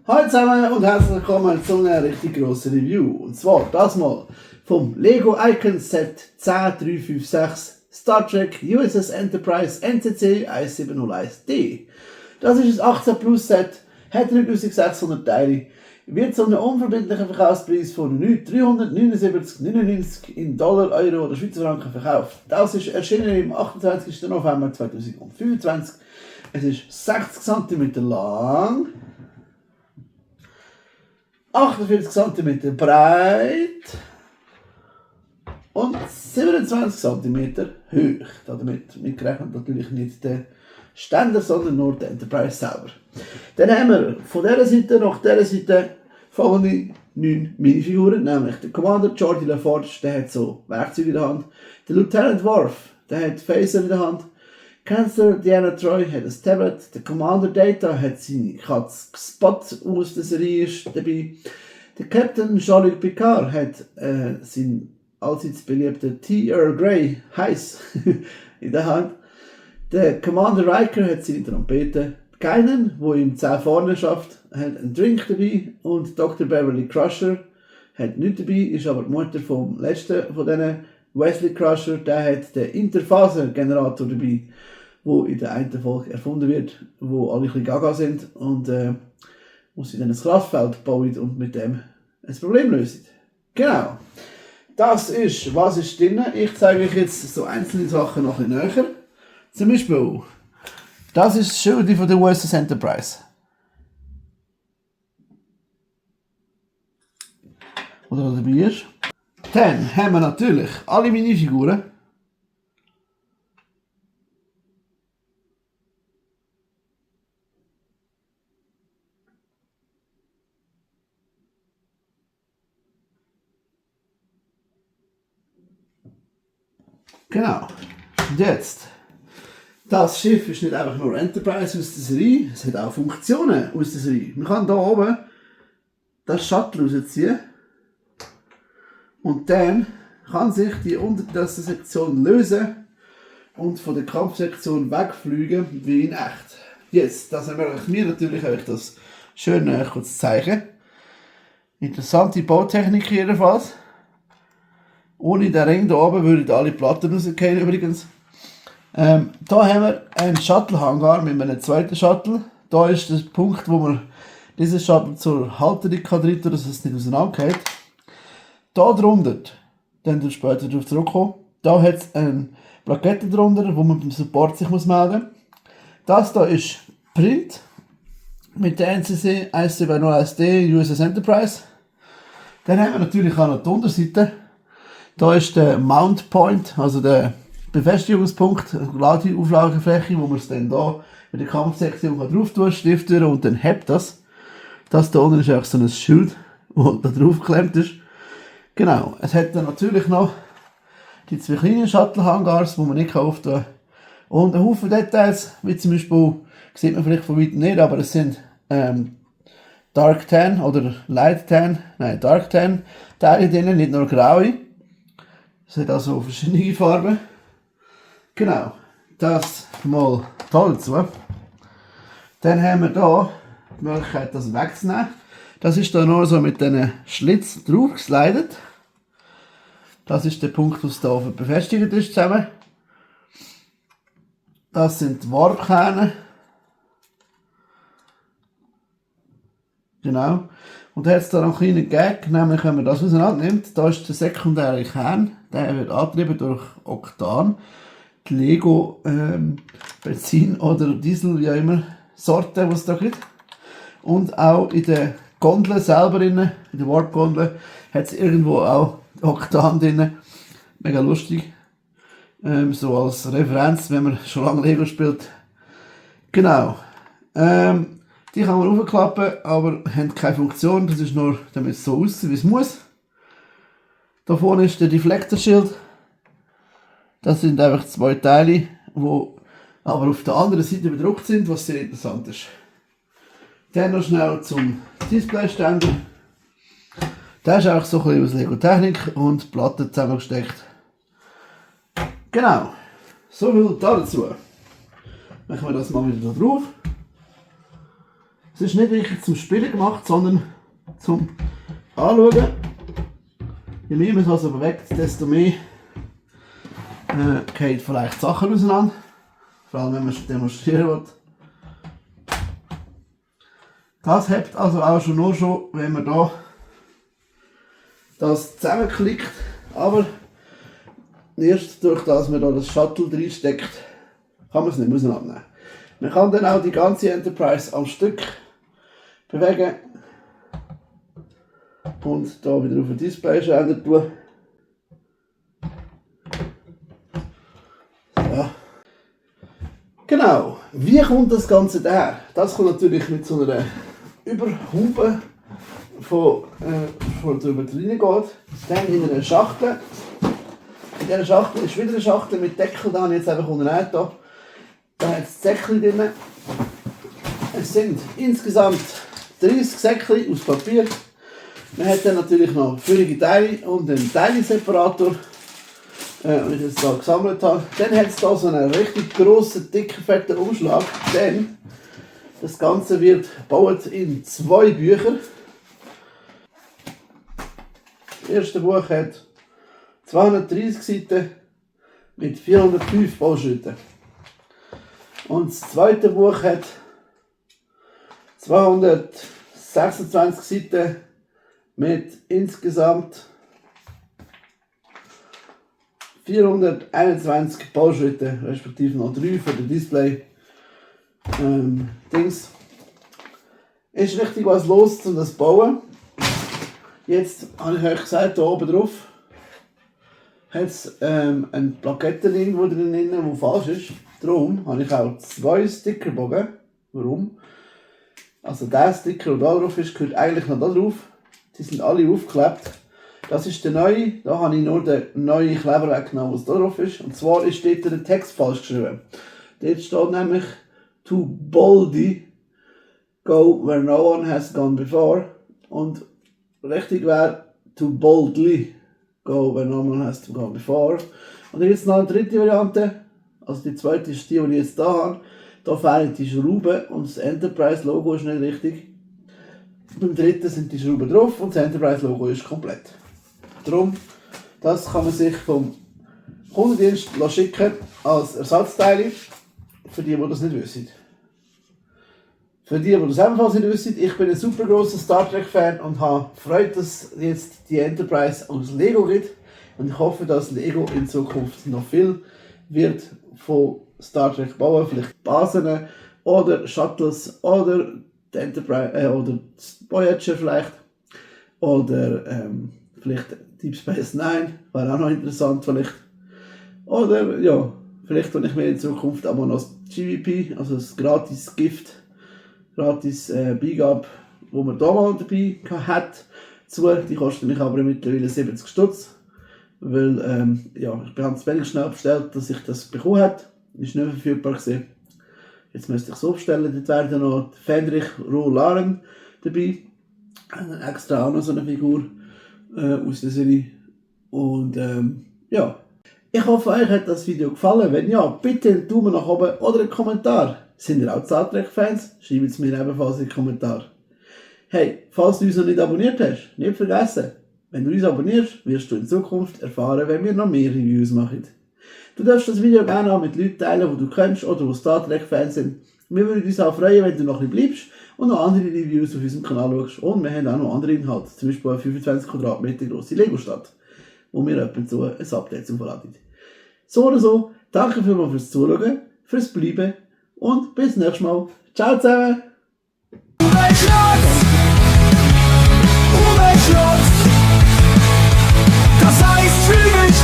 Hallo zusammen und herzlich willkommen zu einer richtig grossen Review. Und zwar das mal vom Lego Icon Set 10356 Star Trek USS Enterprise NCC 1701D. Das ist ein 18 Plus Set, hat 3600 Teile, wird zu einem unverbindlichen Verkaufspreis von 379,99 in Dollar, Euro oder Schweizer Franken verkauft. Das ist erschienen am 28. November 2025. Es ist 60 cm lang, 48 cm breit und 27 cm hoch. Damit mitgerechnet natürlich nicht der Ständer, sondern nur der Enterprise selber. Dann haben wir von dieser Seite nach dieser Seite folgende 9 Minifiguren, nämlich der Commander Geordi LaForge, der hat so Werkzeuge in der Hand, der Lieutenant Worf, der hat Phaser in der Hand, Kanzler Deanna Troi hat ein Tablet, der Commander Data hat seine Katze Spot aus der Serie dabei, der Captain Jean-Luc Picard hat seinen allseits beliebten Tea Earl Grey heiß in der Hand, der Commander Riker hat seine Trompete, Kainen, wo ihm 10 vorne schafft, hat einen Drink dabei und Dr. Beverly Crusher hat nichts dabei, ist aber die Mutter vom letzten von diesen Wesley Crusher, der hat den Interphaser-Generator dabei, wo in der einen Folge erfunden wird, wo alle ein bisschen gaga sind und muss in ein Kraftfeld bauen und mit dem ein Problem lösen. Genau. Das ist, was ist drin. Ich zeige euch jetzt so einzelne Sachen noch ein bisschen näher. Zum Beispiel, das ist das Schild von der USS Enterprise. Oder was dabei ist. Dann haben wir natürlich alle Minifiguren. Genau. Und jetzt. Das Schiff ist nicht einfach nur Enterprise aus der Serie, es hat auch Funktionen aus der Serie. Man kann hier oben das Shuttle rausziehen und dann kann sich die Untertassensektion lösen und von der Kampfsektion wegfliegen wie in echt. Jetzt, das ermöglicht mir natürlich euch das schön kurz zeigen. Interessante Bautechnik jedenfalls. Ohne den Ring hier oben würden alle Platten rausgehen übrigens. Da haben wir einen Shuttle-Hangar mit einem zweiten Shuttle. Da ist der Punkt, wo man diesen Shuttle zur Halterung kann rein tun, dass es nicht auseinandergeht. Da drunter, dann wir später darauf zurückkommen, da hat es eine Plakette drunter, wo man beim Support sich melden muss. Das hier ist Print mit der NCC 1701D USS Enterprise. Dann haben wir natürlich auch noch die Unterseite. Da ist der Mount Point, also der Befestigungspunkt, Auflagefläche, wo man es dann hier mit der Kampfsektion drauf tun, Stift durch und dann hebt das. Das hier unten ist auch so ein Schild, das da drauf geklemmt ist. Genau, es hat dann natürlich noch die 2 kleinen Shuttle-Hangars, die man nicht auftun kann. Und ein Haufen Details, wie zum Beispiel, sieht man vielleicht von weitem nicht, aber es sind Dark Tan oder Light Tan, nein Dark Tan Teile drin, nicht nur graue. Es hat also verschiedene Farben. Genau, das mal toll dazu. Dann haben wir hier die Möglichkeit, das wegzunehmen. Das ist da noch so mit diesen Schlitz drauf geslidet. Das ist der Punkt, wo es da befestigt ist zusammen. Das sind die Warpkerne. Genau. Und da hat es da noch einen kleinen Gag, nämlich wenn man das auseinander nimmt, da ist der sekundäre Kern, der wird angetrieben durch Oktan. Die Lego Benzin oder Diesel, wie auch immer, Sorte, die es da gibt. Und auch in der Gondel selber, in der Warp-Gondel, hat es irgendwo auch Oktan drin. Mega lustig. So als Referenz, wenn man schon lange Lego spielt. Genau. Die kann man aufklappen, aber haben keine Funktion. Das ist nur, damit es so aussieht, wie es muss. Da vorne ist der Deflector-Schild. Das sind einfach 2 Teile, die aber auf der anderen Seite bedruckt sind, was sehr interessant ist. Dann noch schnell zum Displayständer. Der ist auch so ein bisschen aus Lego Technik und Platten zusammengesteckt. Genau, so viel dazu. Machen wir das mal wieder da drauf. Es ist nicht wirklich zum Spielen gemacht, sondern zum Anschauen. Je mehr man es also bewegt, desto mehr geht vielleicht Sachen auseinander. Vor allem, wenn man es demonstrieren will. Das hebt also auch schon, wenn man da das zusammenklickt. Aber erst durch das man da das Shuttle reinsteckt, kann man es nicht mehr abnehmen. Man kann dann auch die ganze Enterprise am Stück bewegen und da wieder auf ein Display schauen tun. So. Genau, wie kommt das Ganze daher? Das kommt natürlich mit so einer Überhaube von der reingeht. Dann in einer Schachtel. In dieser Schachtel ist wieder eine Schachtel mit Deckel, da habe ich jetzt einfach unten rein. Da hat es Säckchen drin. Es sind insgesamt 30 Säckchen aus Papier. Man hat dann natürlich noch füllige Teile und einen Teileseparator, den ich jetzt hier gesammelt habe. Dann hat es hier so einen richtig grossen, dicken, fetten Umschlag. Denn das Ganze wird gebaut in 2 Bücher. Das erste Buch hat 230 Seiten mit 405 Bauschritten. Und das zweite Buch hat 226 Seiten mit insgesamt 421 Bauschritten, respektive noch 3 für den Display. Dings. Ist richtig was los, um das zu bauen. Jetzt habe ich euch gesagt, hier oben drauf hat es ein Plakette irgendwo drin, die falsch ist. Darum habe ich auch 2 Stickerbogen. Warum? Also der Sticker, der da drauf ist, gehört eigentlich noch da drauf. Die sind alle aufgeklebt. Das ist der neue. Da habe ich nur den neuen Kleber weggenommen, was da drauf ist. Und zwar ist dort der Text falsch geschrieben. Dort steht nämlich "To boldly go where no one has gone before." Und richtig wäre "To boldly go where no one has gone before." Und dann gibt es noch eine dritte Variante. Also die zweite ist die ich jetzt hier habe. Da fehlen die Schrauben und das Enterprise-Logo ist nicht richtig. Beim dritten sind die Schrauben drauf und das Enterprise-Logo ist komplett. Darum, das kann man sich vom Kundendienst schicken als Ersatzteile, für die das nicht wissen. Für die das ebenfalls nicht wissen, ich bin ein super grosser Star Trek-Fan und habe Freude, dass jetzt die Enterprise aus Lego gibt. Und ich hoffe, dass Lego in Zukunft noch viel wird von Star Trek bauen, vielleicht Basen oder Shuttles oder die Enterprise oder Voyager vielleicht oder vielleicht Deep Space Nine, wäre auch noch interessant vielleicht. Oder ja, vielleicht wenn ich mir in Zukunft aber noch das GVP, also das gratis Gift, gratis Beigabe, wo man da mal dabei hat, zu. Die kostet mich aber mittlerweile 70 Stutz. Weil ja, ich habe es wenig schnell bestellt, dass ich das bekommen habe. Ist nicht verfügbar gewesen. Jetzt müsste ich es aufstellen. Dort wäre dann noch Fenrich Rollaren dabei. Extra auch noch so eine Figur aus der Serie. Und ja. Ich hoffe, euch hat das Video gefallen. Wenn ja, bitte einen Daumen nach oben oder einen Kommentar. Sind ihr auch Star Trek-Fans? Schreibt es mir ebenfalls in den Kommentar. Hey, falls du uns noch nicht abonniert hast, nicht vergessen. Wenn du uns abonnierst, wirst du in Zukunft erfahren, wenn wir noch mehr Reviews machen. Du darfst das Video gerne auch mit Leuten teilen, die du kennst oder die Star Trek-Fans sind. Wir würden uns auch freuen, wenn du noch ein bisschen bleibst und noch andere Reviews auf unserem Kanal schaust. Und wir haben auch noch andere Inhalte, zum Beispiel eine 25 Quadratmeter grosse Lego-Stadt, wo wir ab und zu ein Update aufladen. So oder so, danke vielmals fürs Zuschauen, fürs Bleiben und bis nächstes Mal. Ciao zusammen! Das heißt, fühl mich